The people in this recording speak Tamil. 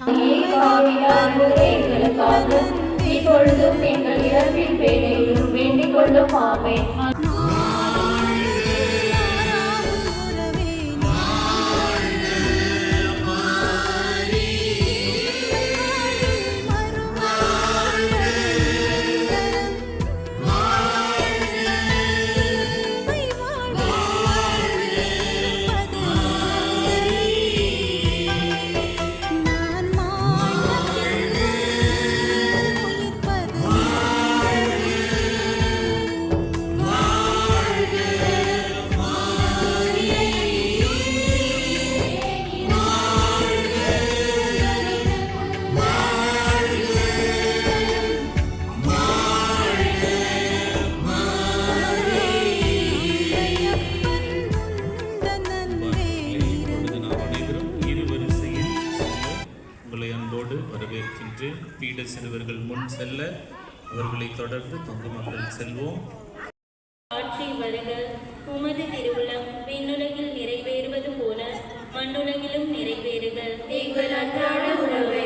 எங்களுக்காக இப்பொழுதும் எங்கள் இறப்பின் வேளையிலும் வேண்டிக் கொள்ளும். ஆமென். வரவேற்கின்றேன். பீட சிறுவர்கள் முன் செல்ல அவர்களை தொடர்ந்து தொங்கு மக்கள் செல்வோம். ஆட்சி வருக, உமது திருவுளம் விண்ணுலகில் நிறைவேறுவது போல மண்ணுலகிலும் நிறைவேறுக. எங்கள் அன்றாட உணவை